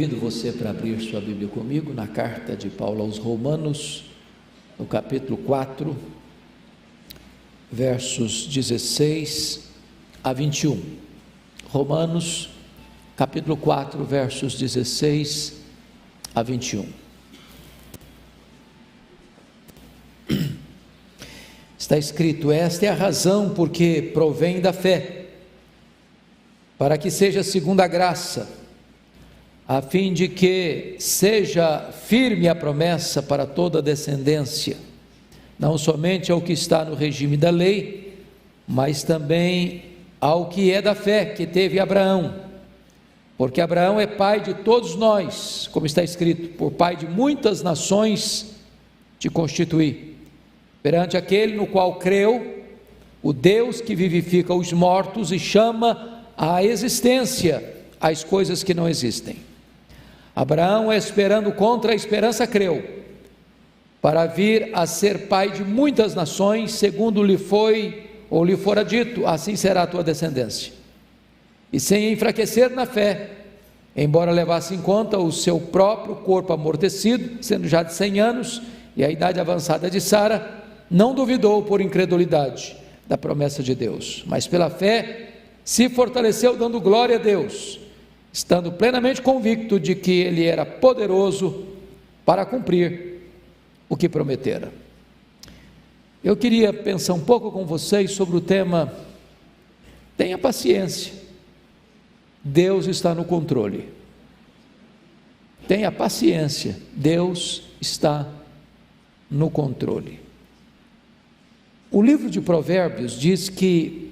Convido você para abrir sua Bíblia comigo na carta de Paulo aos Romanos, no capítulo 4, versos 16 a 21. Romanos, capítulo 4, versos 16 a 21. Está escrito: esta é a razão porque provém da fé, para que seja segundo a graça, a fim de que seja firme a promessa para toda a descendência, não somente ao que está no regime da lei, mas também ao que é da fé que teve Abraão, porque Abraão é pai de todos nós, como está escrito: por pai de muitas nações te constituí, perante aquele no qual creu, o Deus que vivifica os mortos e chama à existência as coisas que não existem. Abraão, esperando contra a esperança, creu, para vir a ser pai de muitas nações, segundo lhe foi ou lhe fora dito: assim será a tua descendência. E sem enfraquecer na fé, embora levasse em conta o seu próprio corpo amortecido, sendo já de 100 anos, e a idade avançada de Sara, não duvidou por incredulidade da promessa de Deus, mas pela fé se fortaleceu, dando glória a Deus, estando plenamente convicto de que Ele era poderoso para cumprir o que prometera. Eu queria pensar um pouco com vocês sobre o tema: tenha paciência, Deus está no controle. Tenha paciência, Deus está no controle. O livro de Provérbios diz que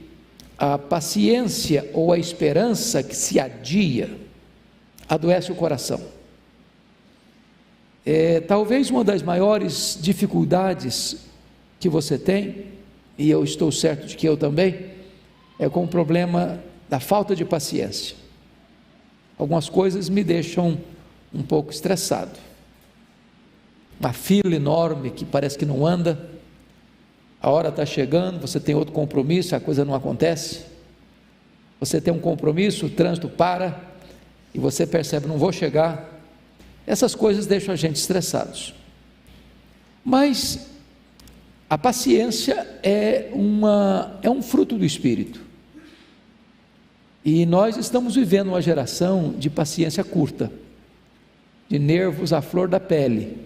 a paciência ou a esperança que se adia adoece o coração. Talvez uma das maiores dificuldades que você tem, e eu estou certo de que eu também, é com o problema da falta de paciência. Algumas coisas me deixam um pouco estressado. Uma fila enorme que parece que não anda, a hora está chegando, você tem outro compromisso, a coisa não acontece. Você tem um compromisso, o trânsito para, e você percebe: não vou chegar. Essas coisas deixam a gente estressados. Mas a paciência é um fruto do Espírito. E nós estamos vivendo uma geração de paciência curta, de nervos à flor da pele,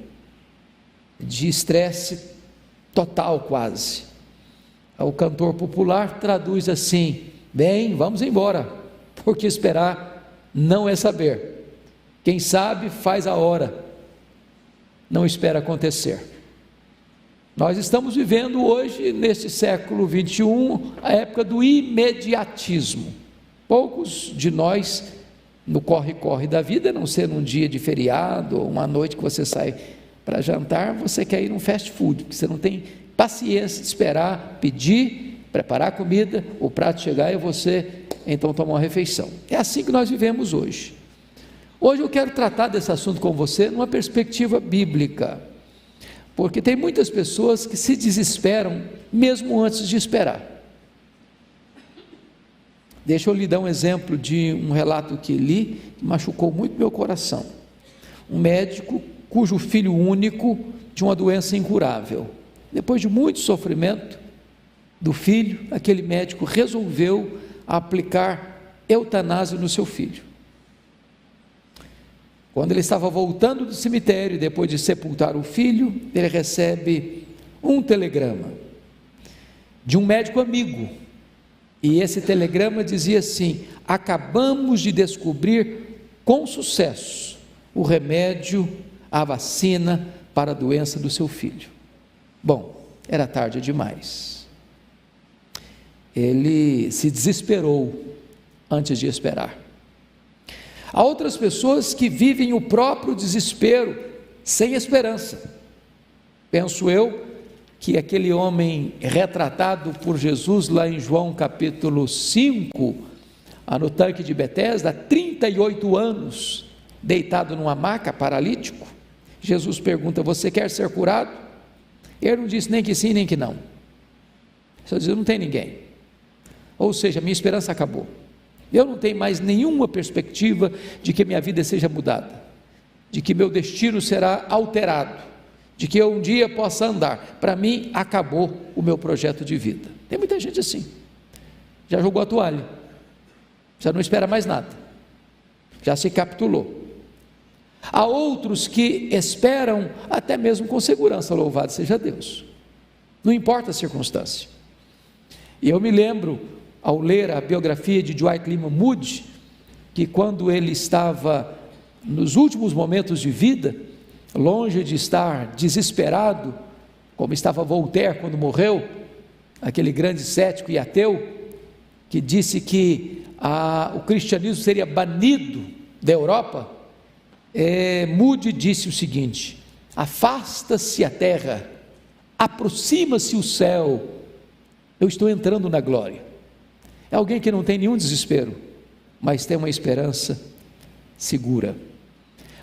de estresse total quase. O cantor popular traduz assim: bem, vamos embora, porque esperar não é saber. Quem sabe faz a hora, não espera acontecer. Nós estamos vivendo hoje, neste século 21, a época do imediatismo. Poucos de nós, no corre-corre da vida, a não ser num dia de feriado, ou uma noite que você sai para jantar, você quer ir num fast food, porque você não tem paciência de esperar, pedir, preparar a comida, o prato chegar e você então tomar uma refeição. É assim que nós vivemos hoje. Hoje eu quero tratar desse assunto com você numa perspectiva bíblica, porque tem muitas pessoas que se desesperam mesmo antes de esperar. Deixa eu lhe dar um exemplo de um relato que li, que machucou muito meu coração. Um médico cujo filho único tinha uma doença incurável. Depois de muito sofrimento do filho, aquele médico resolveu aplicar eutanásia no seu filho. Quando ele estava voltando do cemitério, depois de sepultar o filho, ele recebe um telegrama de um médico amigo, e esse telegrama dizia assim: acabamos de descobrir com sucesso o remédio, a vacina para a doença do seu filho. Bom, era tarde demais. Ele se desesperou antes de esperar. Há outras pessoas que vivem o próprio desespero, sem esperança. Penso eu que aquele homem retratado por Jesus lá em João capítulo 5, no tanque de Betesda, há 38 anos, deitado numa maca, paralítico. Jesus pergunta: você quer ser curado? Ele não disse nem que sim, nem que não. Só dizia: não tem ninguém. Ou seja, minha esperança acabou. Eu não tenho mais nenhuma perspectiva de que minha vida seja mudada, de que meu destino será alterado, de que eu um dia possa andar. Para mim, acabou o meu projeto de vida. Tem muita gente assim, já jogou a toalha, já não espera mais nada, já se capitulou. Há outros que esperam até mesmo com segurança, louvado seja Deus, não importa a circunstância. E eu me lembro, ao ler a biografia de Dwight Lyman Moody, que quando ele estava nos últimos momentos de vida, longe de estar desesperado, como estava Voltaire quando morreu, aquele grande cético e ateu, que disse que o cristianismo seria banido da Europa, Moody disse o seguinte: afasta-se a terra, aproxima-se o céu, eu estou entrando na glória. É alguém que não tem nenhum desespero, mas tem uma esperança segura.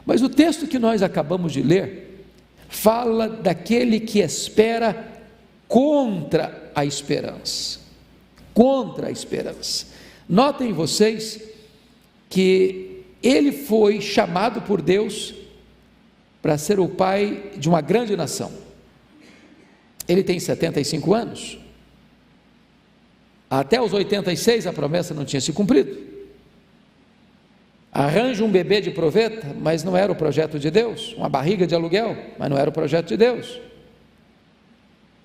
Mas o texto que nós acabamos de ler fala daquele que espera contra a esperança. Contra a esperança. Notem vocês que ele foi chamado por Deus para ser o pai de uma grande nação. Ele tem 75 anos. Até os 86 a promessa não tinha se cumprido. Arranja um bebê de proveta, mas não era o projeto de Deus. Uma barriga de aluguel, mas não era o projeto de Deus.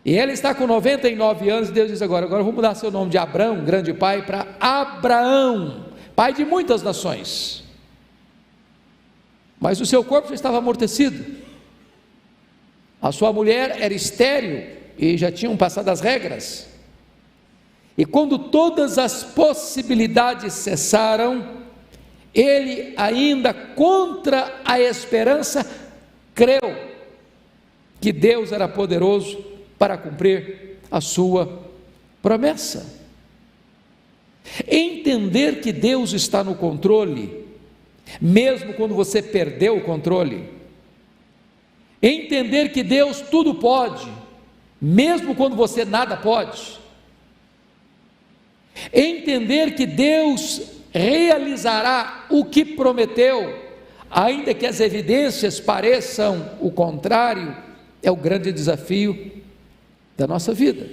E ele está com 99 anos, e Deus diz agora eu vou mudar seu nome de Abrão, grande pai, para Abraão, pai de muitas nações. Mas o seu corpo já estava amortecido. A sua mulher era estéril e já tinham passado as regras. E quando todas as possibilidades cessaram, ele ainda contra a esperança creu que Deus era poderoso para cumprir a sua promessa. Entender que Deus está no controle, mesmo quando você perdeu o controle. Entender que Deus tudo pode, mesmo quando você nada pode. Entender que Deus realizará o que prometeu, ainda que as evidências pareçam o contrário, é o grande desafio da nossa vida.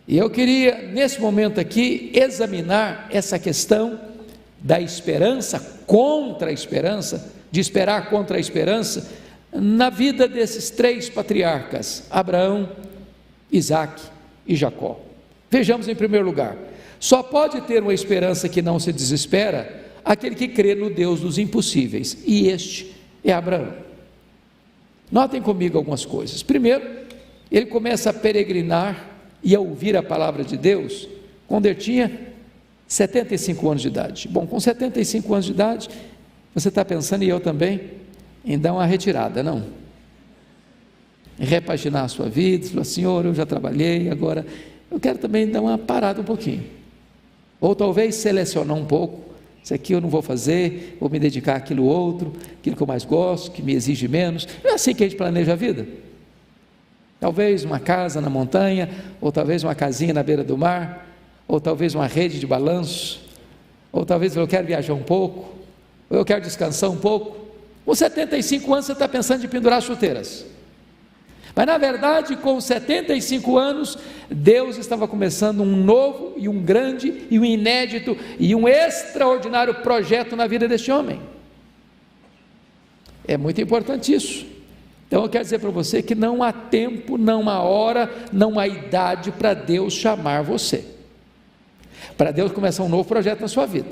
E eu queria, nesse momento aqui, examinar essa questão da esperança contra a esperança, de esperar contra a esperança, na vida desses três patriarcas, Abraão, Isaque e Jacó. Vejamos em primeiro lugar, só pode ter uma esperança que não se desespera aquele que crê no Deus dos impossíveis, e este é Abraão. Notem comigo algumas coisas. Primeiro, ele começa a peregrinar e a ouvir a palavra de Deus quando ele tinha 75 anos de idade. Bom, com 75 anos de idade, você está pensando, e eu também, em dar uma retirada, não? Em repaginar a sua vida, falar: Senhor, eu já trabalhei, agora eu quero também dar uma parada um pouquinho, ou talvez selecionar um pouco, isso aqui eu não vou fazer, vou me dedicar àquilo outro, aquilo que eu mais gosto, que me exige menos. Não é assim que a gente planeja a vida? Talvez uma casa na montanha, ou talvez uma casinha na beira do mar, ou talvez uma rede de balanço, ou talvez eu quero viajar um pouco, ou eu quero descansar um pouco. Com 75 anos você está pensando em pendurar chuteiras, mas na verdade com 75 anos Deus estava começando um novo e um grande e um inédito e um extraordinário projeto na vida deste homem. É muito importante isso. Então eu quero dizer para você que não há tempo, não há hora, não há idade para Deus chamar você, para Deus começar um novo projeto na sua vida.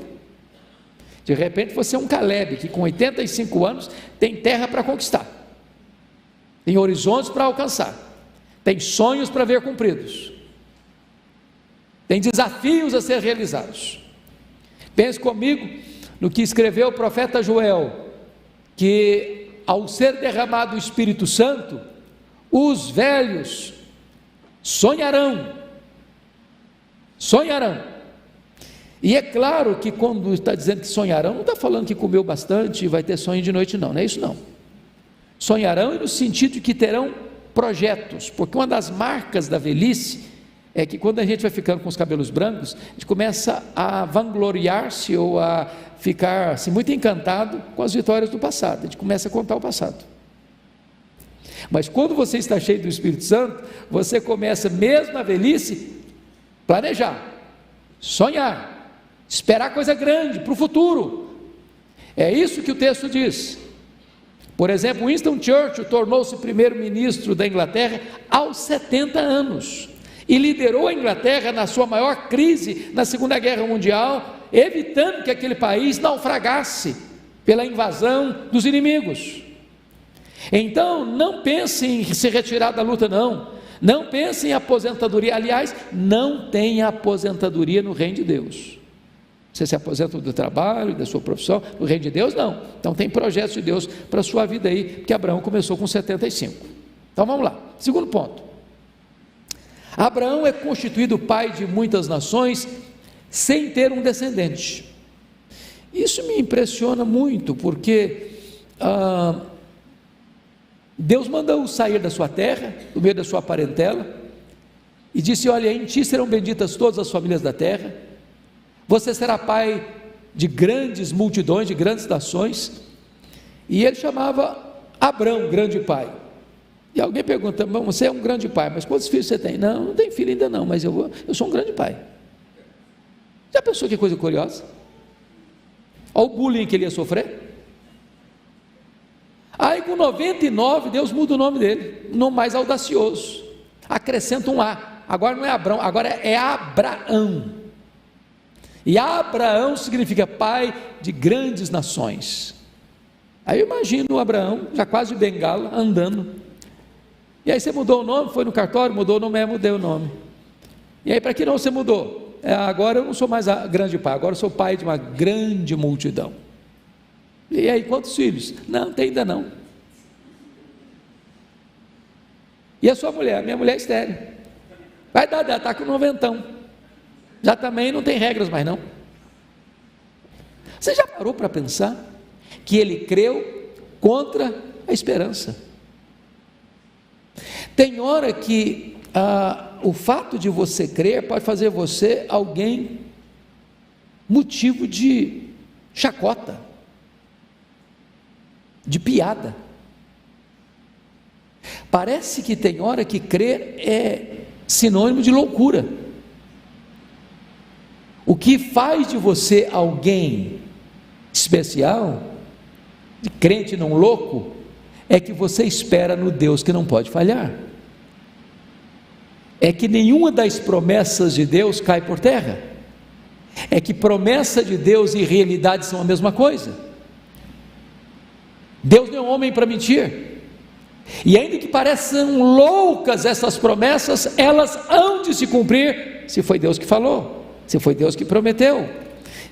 De repente você é um Caleb que com 85 anos tem terra para conquistar, tem horizontes para alcançar, tem sonhos para ver cumpridos, tem desafios a ser realizados. Pense comigo no que escreveu o profeta Joel, que ao ser derramado o Espírito Santo, os velhos sonharão. E é claro que quando está dizendo que sonharão, não está falando que comeu bastante e vai ter sonho de noite, não é isso não. Sonharão no sentido de que terão projetos, porque uma das marcas da velhice é que quando a gente vai ficando com os cabelos brancos, a gente começa a vangloriar-se ou a ficar assim, muito encantado com as vitórias do passado, a gente começa a contar o passado. Mas quando você está cheio do Espírito Santo, você começa mesmo na velhice, planejar, sonhar, esperar coisa grande para o futuro. É isso que o texto diz. Por exemplo, Winston Churchill tornou-se primeiro-ministro da Inglaterra aos 70 anos e liderou a Inglaterra na sua maior crise na Segunda Guerra Mundial, evitando que aquele país naufragasse pela invasão dos inimigos. Então, não pense em se retirar da luta, não pense em aposentadoria. Aliás, não tem aposentadoria no reino de Deus. Você se aposenta do trabalho, da sua profissão, no reino de Deus não. Então tem projetos de Deus para a sua vida aí, porque Abraão começou com 75. Então vamos lá, segundo ponto. Abraão é constituído pai de muitas nações sem ter um descendente. Isso me impressiona muito, porque Deus mandou sair da sua terra, do meio da sua parentela, e disse: olha, em ti serão benditas todas as famílias da terra, você será pai de grandes multidões, de grandes nações. E ele chamava Abrão, grande pai. E alguém pergunta: você é um grande pai, mas quantos filhos você tem? Não tenho filho ainda não, mas eu sou um grande pai. Já pensou que coisa curiosa? Olha o bullying que ele ia sofrer. Aí com 99 Deus muda o nome dele, nome mais audacioso, acrescenta um A, agora não é Abrão, agora é Abraão. E Abraão significa pai de grandes nações. Aí eu imagino o Abraão, já quase de bengala, andando. E aí você mudou o nome, foi no cartório, mudou o nome, mudei o nome. E aí para que não você mudou? Agora eu não sou mais grande pai, agora eu sou pai de uma grande multidão. E aí quantos filhos? Não tem ainda não. E a sua mulher? Minha mulher é estéril. Vai dar, está com 90. Já também não tem regras mais não. Você já parou para pensar que ele creu contra a esperança? Tem hora que o fato de você crer pode fazer você alguém motivo de chacota, de piada. Parece que tem hora que crer é sinônimo de loucura. O que faz de você alguém especial, de crente não louco, é que você espera no Deus que não pode falhar. É que nenhuma das promessas de Deus cai por terra. É que promessa de Deus e realidade são a mesma coisa. Deus não é um homem para mentir. E ainda que pareçam loucas essas promessas, elas hão de se cumprir, se foi Deus que falou, se foi Deus que prometeu.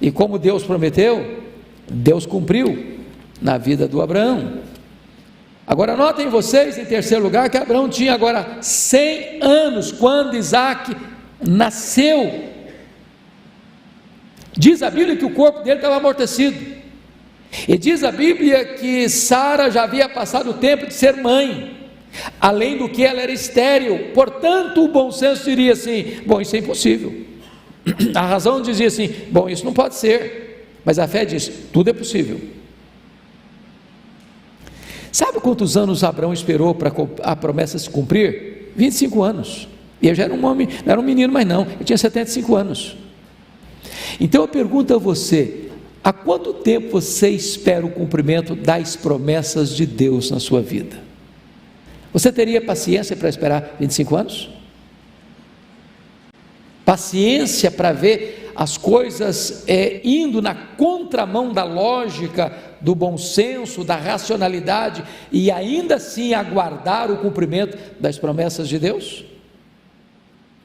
E como Deus prometeu, Deus cumpriu na vida do Abraão. Agora notem vocês, em terceiro lugar, que Abraão tinha agora 100 anos quando Isaac nasceu. Diz a Bíblia que o corpo dele estava amortecido. E diz a Bíblia que Sara já havia passado o tempo de ser mãe, além do que ela era estéril. Portanto, o bom senso diria assim: bom, isso é impossível. A razão dizia assim: bom, isso não pode ser. Mas a fé diz: tudo é possível. Sabe quantos anos Abraão esperou para a promessa se cumprir? 25 anos. E ele já era um homem, não era um menino mais não, ele tinha 75 anos. Então eu pergunto a você: há quanto tempo você espera o cumprimento das promessas de Deus na sua vida? Você teria paciência para esperar 25 anos? Paciência para ver as coisas indo na contramão da lógica, do bom senso, da racionalidade, e ainda assim aguardar o cumprimento das promessas de Deus?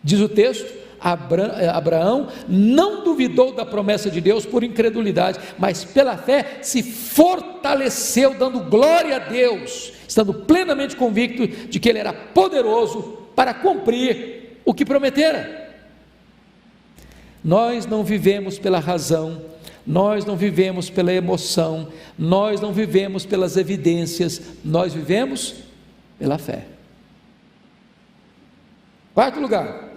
Diz o texto: Abraão não duvidou da promessa de Deus por incredulidade, mas pela fé se fortaleceu, dando glória a Deus, estando plenamente convicto de que Ele era poderoso para cumprir o que prometera. Nós não vivemos pela razão, nós não vivemos pela emoção, nós não vivemos pelas evidências, nós vivemos pela fé. Quarto lugar,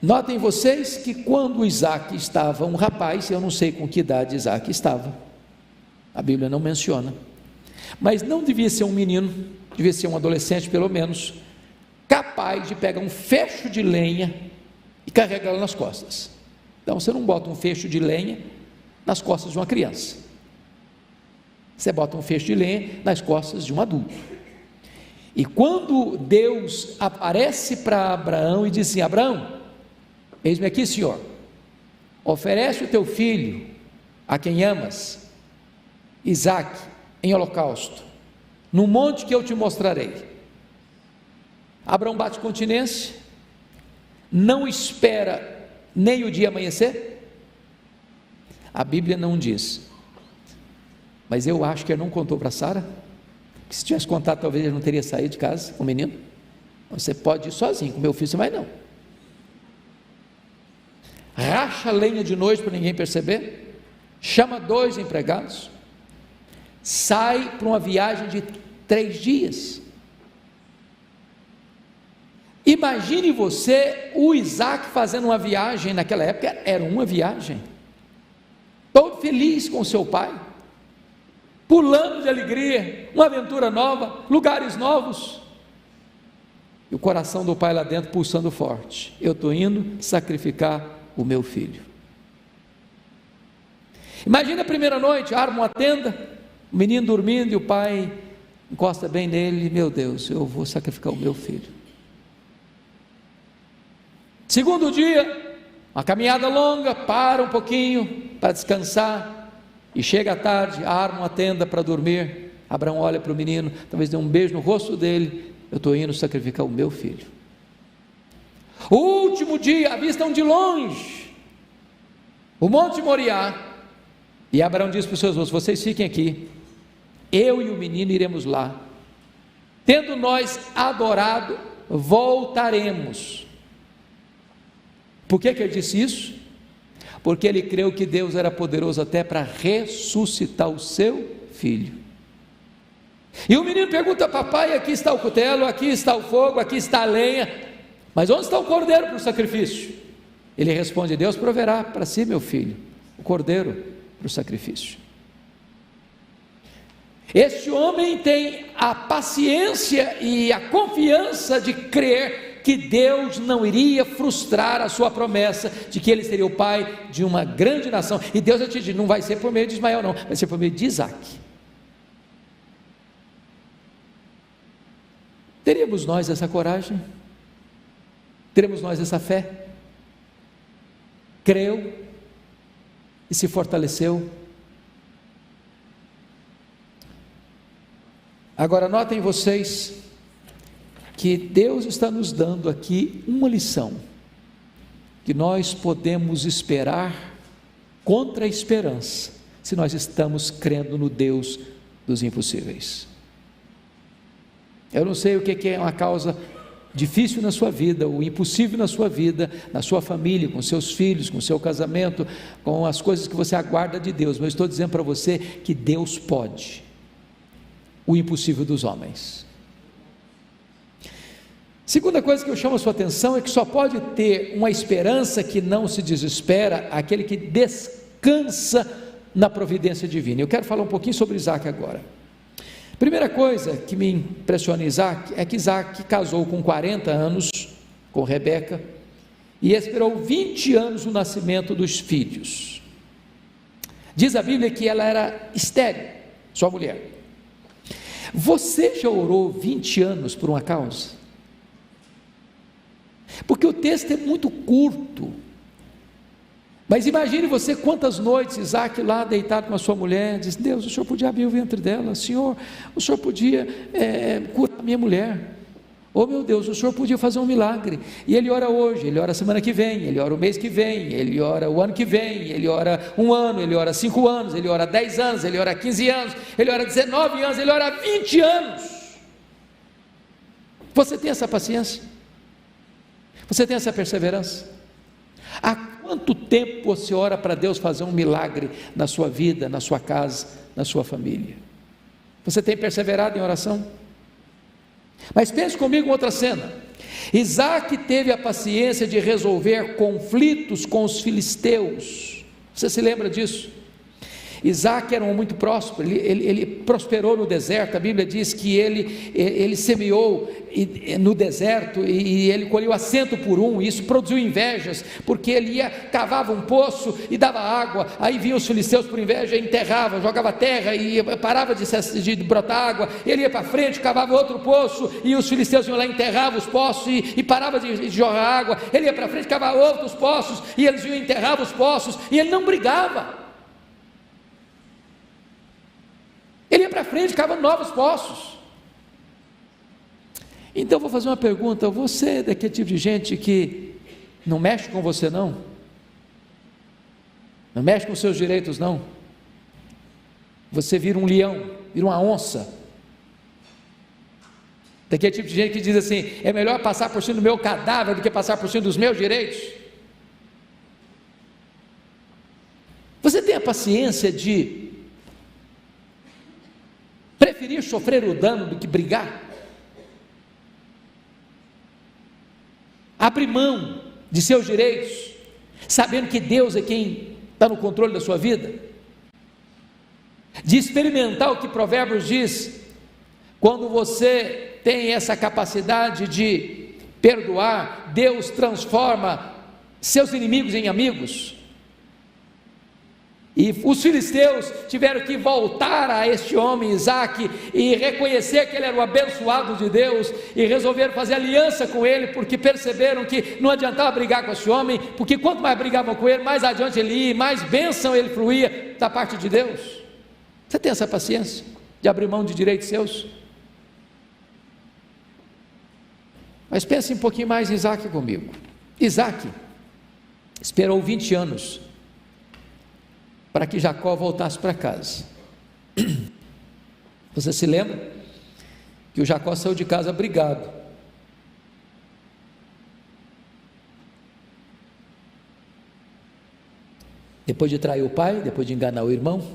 Notem vocês que quando Isaac estava um rapaz, eu não sei com que idade Isaac estava, a Bíblia não menciona, mas não devia ser um menino, devia ser um adolescente pelo menos, capaz de pegar um fecho de lenha e carregá-lo nas costas. Então você não bota um fecho de lenha nas costas de uma criança, você bota um fecho de lenha nas costas de um adulto. E quando Deus aparece para Abraão e diz assim: Abraão, eis-me aqui, Senhor, oferece o teu filho, a quem amas, Isaque, em holocausto, no monte que eu te mostrarei. Abraão bate continência, não espera nem o dia amanhecer. A Bíblia não diz, mas eu acho que ele não contou para Sara, que se tivesse contado talvez ele não teria saído de casa com o menino. Você pode ir sozinho, com meu filho você vai não. Racha a lenha de noite para ninguém perceber, chama 2 empregados, sai para uma viagem de 3 dias. Imagine você, o Isaac fazendo uma viagem, naquela época era uma viagem, todo feliz com seu pai, pulando de alegria, uma aventura nova, lugares novos, e o coração do pai lá dentro pulsando forte: eu estou indo sacrificar o meu filho. Imagina a primeira noite, arma uma tenda, o menino dormindo e o pai encosta bem nele: meu Deus, eu vou sacrificar o meu filho. Segundo dia, uma caminhada longa, para um pouquinho para descansar, e chega à tarde, arma uma tenda para dormir. Abraão olha para o menino, talvez dê um beijo no rosto dele: eu estou indo sacrificar o meu filho. O último dia, avistam de longe o Monte Moriá, e Abraão diz para os seus moços: vocês fiquem aqui, eu e o menino iremos lá, tendo nós adorado, voltaremos. Por que ele disse isso? Porque ele creu que Deus era poderoso até para ressuscitar o seu filho. E o menino pergunta: papai, aqui está o cutelo, aqui está o fogo, aqui está a lenha, mas onde está o cordeiro para o sacrifício? Ele responde: Deus proverá para si, meu filho, o cordeiro para o sacrifício. Este homem tem a paciência e a confiança de crer que Deus não iria frustrar a sua promessa de que ele seria o pai de uma grande nação. E Deus já te diz: não vai ser por meio de Ismael não, vai ser por meio de Isaac. Teríamos nós essa coragem? Teremos nós essa fé? Creu e se fortaleceu. Agora notem vocês que Deus está nos dando aqui uma lição, que nós podemos esperar contra a esperança, se nós estamos crendo no Deus dos impossíveis. Eu não sei o que é uma causa difícil na sua vida, o impossível na sua vida, na sua família, com seus filhos, com seu casamento, com as coisas que você aguarda de Deus, mas eu estou dizendo para você que Deus pode o impossível dos homens. Segunda coisa que eu chamo a sua atenção é que só pode ter uma esperança que não se desespera aquele que descansa na providência divina. Eu quero falar um pouquinho sobre Isaac agora. Primeira coisa que me impressiona em Isaac é que Isaac casou com 40 anos com Rebeca e esperou 20 anos o nascimento dos filhos. Diz a Bíblia que ela era estéril, sua mulher. Você já orou 20 anos por uma causa? Porque o texto é muito curto, mas imagine você quantas noites Isaac lá deitado com a sua mulher, diz: Deus, o Senhor podia abrir o ventre dela, Senhor, o Senhor podia curar a minha mulher, oh meu Deus, o Senhor podia fazer um milagre. E ele ora hoje, ele ora a semana que vem, ele ora o mês que vem, ele ora o ano que vem, ele ora um ano, ele ora 5 anos, ele ora 10 anos, ele ora 15 anos, ele ora 19 anos, ele ora 20 anos. Você tem essa paciência? Você tem essa perseverança? Há quanto tempo você ora para Deus fazer um milagre na sua vida, na sua casa, na sua família? Você tem perseverado em oração? Mas pense comigo em outra cena. Isaac teve a paciência de resolver conflitos com os filisteus. Você se lembra disso? Isaac era um homem muito próspero, ele prosperou no deserto. A Bíblia diz que ele semeou no deserto e ele colheu a 100 por um, e isso produziu invejas, porque ele cavava um poço e dava água, aí vinham os filisteus por inveja, enterrava, jogava terra e parava de brotar água, ele ia para frente, cavava outro poço, e os filisteus iam lá, enterravam os poços e parava de jorrar água, ele ia para frente, cavava outros poços, e eles iam enterrar os poços, e ele não brigava. Ele ia para frente, cavando novos poços. Então vou fazer uma pergunta: você é daquele tipo de gente que não mexe com você não? Não mexe com seus direitos não? Você vira um leão, vira uma onça? Daquele tipo de gente que diz assim: é melhor passar por cima do meu cadáver do que passar por cima dos meus direitos? Você tem a paciência de preferir sofrer o dano do que brigar? Abrir mão de seus direitos, sabendo que Deus é quem está no controle da sua vida? De experimentar o que Provérbios diz: quando você tem essa capacidade de perdoar, Deus transforma seus inimigos em amigos. E os filisteus tiveram que voltar a este homem Isaac e reconhecer que ele era o abençoado de Deus, e resolveram fazer aliança com ele, porque perceberam que não adiantava brigar com esse homem, porque quanto mais brigavam com ele, mais adiante ele ia, mais bênção ele fluía da parte de Deus. Você tem essa paciência de abrir mão de direitos seus? Mas pense um pouquinho mais em Isaac comigo. Isaac esperou 20 anos para que Jacó voltasse para casa. Você se lembra que o Jacó saiu de casa brigado. Depois de trair o pai, depois de enganar o irmão,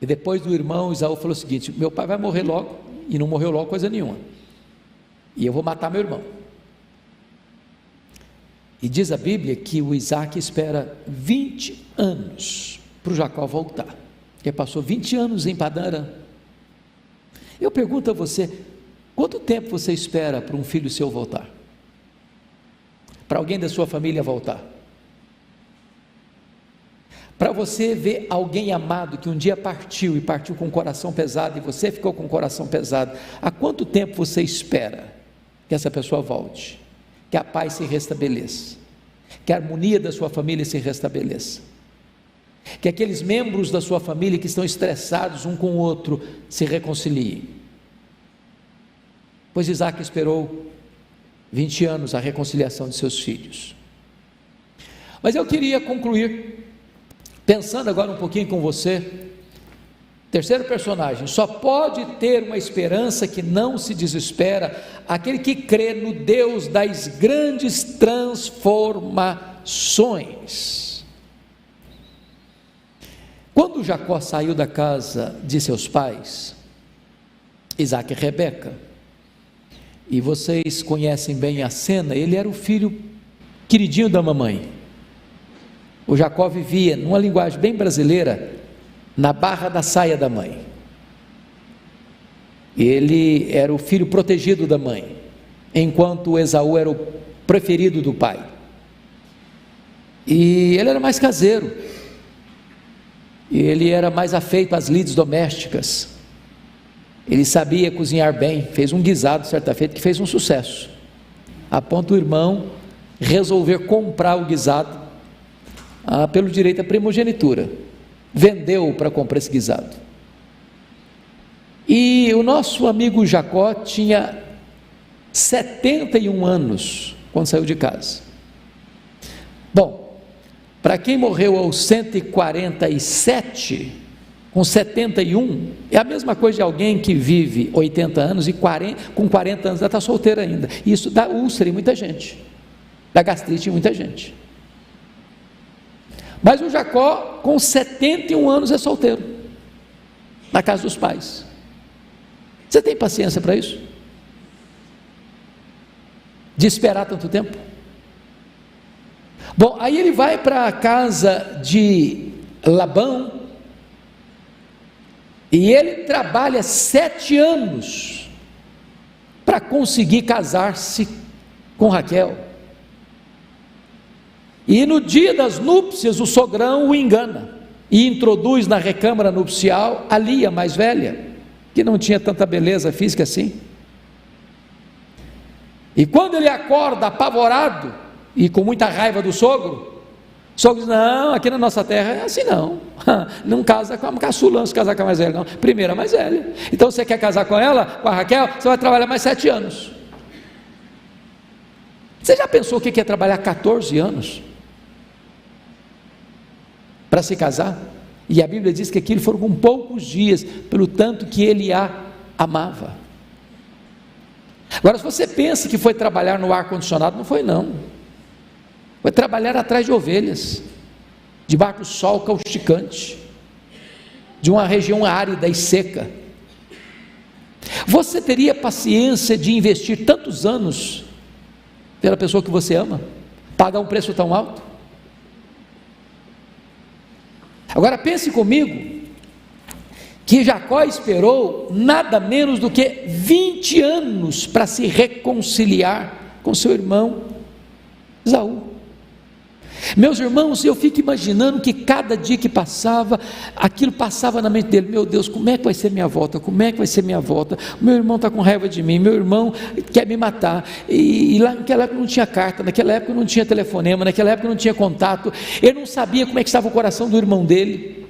e depois do irmão, Esaú falou o seguinte: meu pai vai morrer logo, e não morreu logo coisa nenhuma, e eu vou matar meu irmão. E diz a Bíblia que o Isaac espera 20 anos para o Jacó voltar. Ele passou 20 anos em Padã Arã. Eu pergunto a você: quanto tempo você espera para um filho seu voltar? Para alguém da sua família voltar? Para você ver alguém amado que um dia partiu, e partiu com o coração pesado, e você ficou com o coração pesado, há quanto tempo você espera que essa pessoa volte? Que a paz se restabeleça, que a harmonia da sua família se restabeleça, que aqueles membros da sua família que estão estressados um com o outro se reconciliem. Pois Isaac esperou 20 anos a reconciliação de seus filhos. Mas eu queria concluir pensando agora um pouquinho com você. Terceiro personagem: só pode ter uma esperança que não se desespera aquele que crê no Deus das grandes transformações. Quando Jacó saiu da casa de seus pais, Isaac e Rebeca, e vocês conhecem bem a cena, ele era o filho queridinho da mamãe. O Jacó vivia, numa linguagem bem brasileira, na barra da saia da mãe. Ele era o filho protegido da mãe, enquanto Esaú era o preferido do pai. E ele era mais caseiro, e ele era mais afeito às lides domésticas. Ele sabia cozinhar bem, fez um guisado certa feita que fez um sucesso, a ponto do irmão resolver comprar o guisado pelo direito à primogenitura. Vendeu para comprar esse guisado. E o nosso amigo Jacó tinha 71 anos quando saiu de casa. Bom, para quem morreu aos 147, com 71, é a mesma coisa de alguém que vive 80 anos e com 40 anos já está solteiro ainda. Isso dá úlcera em muita gente, dá gastrite em muita gente. Mas o Jacó, com 71 anos, é solteiro, na casa dos pais. Você tem paciência para isso? de esperar tanto tempo? Bom, aí ele vai para a casa de Labão, e ele trabalha 7 anos para conseguir casar-se com Raquel. E no dia das núpcias, o sogrão o engana e introduz na recâmara nupcial a Lia mais velha, que não tinha tanta beleza física assim. E quando ele acorda apavorado e com muita raiva do sogro, o sogro diz: não, aqui na nossa terra é assim não, não casa com a caçula, não se casar com a mais velha não, primeiro a mais velha. Então você quer casar com ela, com a Raquel, você vai trabalhar mais 7 anos. Você já pensou o que é trabalhar 14 anos para se casar? E a Bíblia diz que aquilo foram com poucos dias, pelo tanto que ele a amava. Agora, se você pensa que foi trabalhar no ar-condicionado, não foi não, foi trabalhar atrás de ovelhas, debaixo do sol causticante, de uma região árida e seca. Você teria paciência de investir tantos anos pela pessoa que você ama, pagar um preço tão alto? Agora pense comigo, que Jacó esperou nada menos do que 20 anos para se reconciliar com seu irmão Esaú. Meus irmãos, eu fico imaginando que cada dia que passava, aquilo passava na mente dele: meu Deus, como é que vai ser minha volta? Como é que vai ser minha volta? Meu irmão está com raiva de mim, meu irmão quer me matar, e lá naquela época não tinha carta, naquela época não tinha telefonema, naquela época não tinha contato, ele não sabia como é que estava o coração do irmão dele.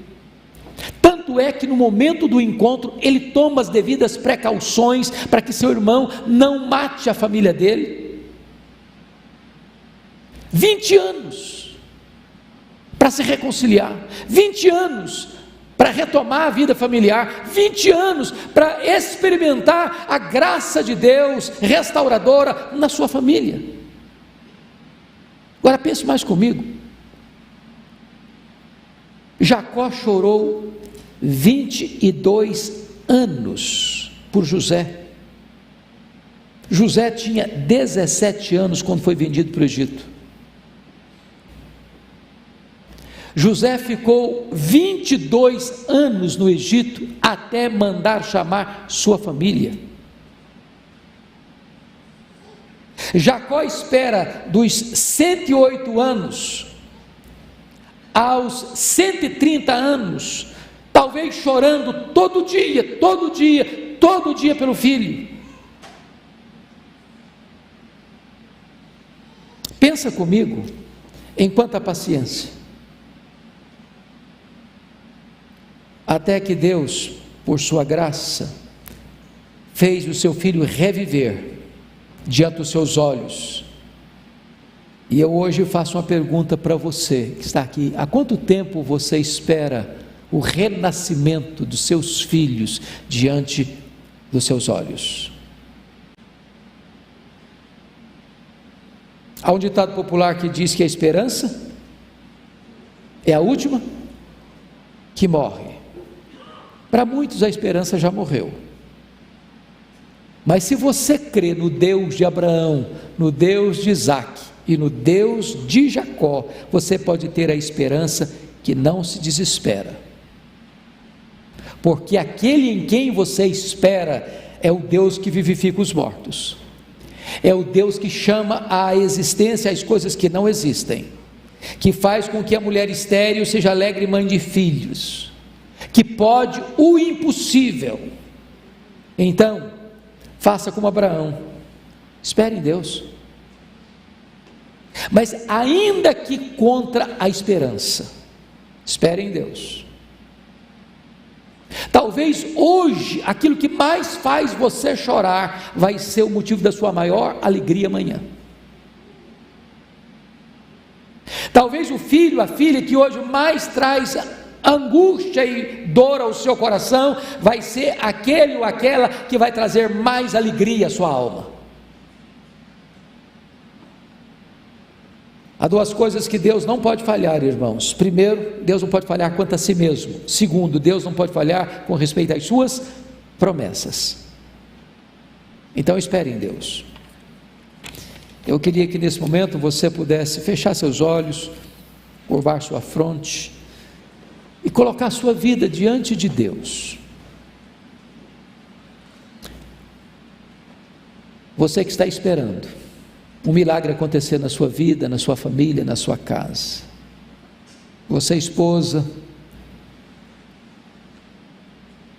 Tanto é que no momento do encontro, ele toma as devidas precauções para que seu irmão não mate a família dele. 20 anos para se reconciliar, 20 anos para retomar a vida familiar, 20 anos para experimentar a graça de Deus restauradora na sua família. Agora pense mais comigo. Jacó chorou 22 anos por José. José tinha 17 anos quando foi vendido para o Egito. José ficou 22 anos no Egito até mandar chamar sua família. Jacó espera dos 108 anos aos 130 anos, talvez chorando todo dia pelo filho. Pensa comigo em quanta paciência. Até que Deus, por sua graça, fez o seu filho reviver diante dos seus olhos. E eu hoje faço uma pergunta para você que está aqui: há quanto tempo você espera o renascimento dos seus filhos diante dos seus olhos? Há um ditado popular que diz que a esperança é a última que morre. Para muitos a esperança já morreu, mas se você crê no Deus de Abraão, no Deus de Isaac e no Deus de Jacó, você pode ter a esperança que não se desespera, porque aquele em quem você espera é o Deus que vivifica os mortos, é o Deus que chama à existência as coisas que não existem, que faz com que a mulher estéril seja alegre mãe de filhos, que pode o impossível. Então, faça como Abraão, espere em Deus. Mas ainda que contra a esperança, espere em Deus. Talvez hoje, aquilo que mais faz você chorar, vai ser o motivo da sua maior alegria amanhã. Talvez o filho, a filha que hoje mais traz angústia e dor ao seu coração, vai ser aquele ou aquela que vai trazer mais alegria à sua alma. Há duas coisas que Deus não pode falhar, irmãos. Primeiro, Deus não pode falhar quanto a si mesmo. Segundo, Deus não pode falhar com respeito às suas promessas. Então espere em Deus. Eu queria que nesse momento você pudesse fechar seus olhos, curvar sua fronte e colocar sua vida diante de Deus. Você que está esperando um milagre acontecer na sua vida, na sua família, na sua casa. Você, esposa,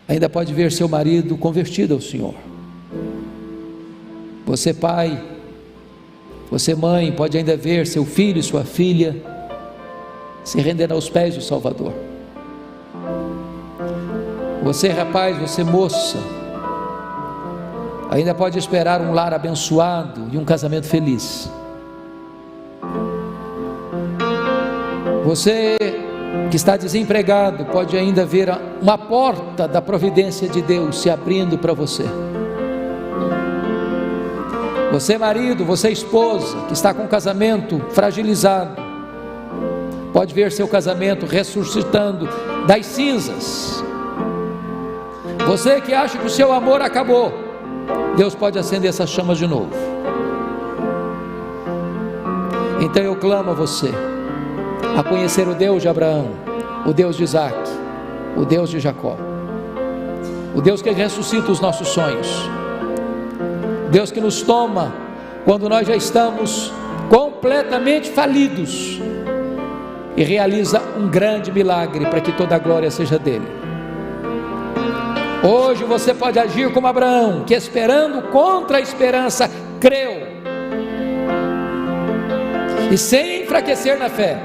ainda pode ver seu marido convertido ao Senhor. Você, pai, você, mãe, pode ainda ver seu filho e sua filha se rendendo aos pés do Salvador. Você, rapaz, você, moça, ainda pode esperar um lar abençoado e um casamento feliz. Você que está desempregado pode ainda ver uma porta da providência de Deus se abrindo para você. Você, marido, você, esposa, que está com o casamento fragilizado, pode ver seu casamento ressuscitando das cinzas. Você que acha que o seu amor acabou, Deus pode acender essas chamas de novo. Então eu clamo a você a conhecer o Deus de Abraão, o Deus de Isaac, o Deus de Jacó, o Deus que ressuscita os nossos sonhos, Deus que nos toma quando nós já estamos completamente falidos e realiza um grande milagre para que toda a glória seja dele. Hoje você pode agir como Abraão, que esperando contra a esperança, creu, e sem enfraquecer na fé,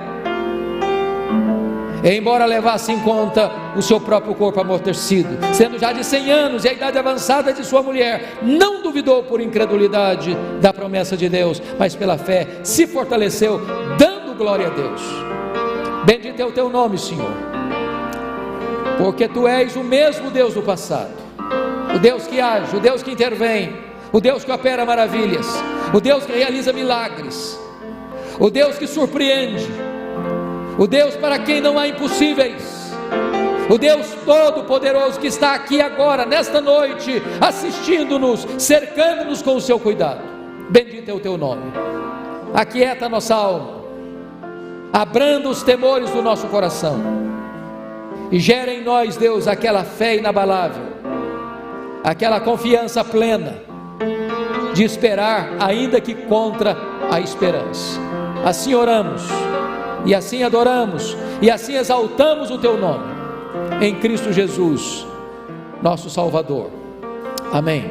embora levasse em conta o seu próprio corpo amortecido, sendo já de 100 anos e a idade avançada de sua mulher, não duvidou por incredulidade da promessa de Deus, mas pela fé se fortaleceu, dando glória a Deus. Bendito é o teu nome, Senhor, porque tu és o mesmo Deus do passado, o Deus que age, o Deus que intervém, o Deus que opera maravilhas, o Deus que realiza milagres, o Deus que surpreende, o Deus para quem não há impossíveis, o Deus todo-poderoso que está aqui agora, nesta noite, assistindo-nos, cercando-nos com o seu cuidado. Bendito é o teu nome. Aquieta a nossa alma, abranda os temores do nosso coração e gera em nós, Deus, aquela fé inabalável, aquela confiança plena de esperar, ainda que contra a esperança. Assim oramos, e assim adoramos, e assim exaltamos o teu nome, em Cristo Jesus, nosso Salvador. Amém.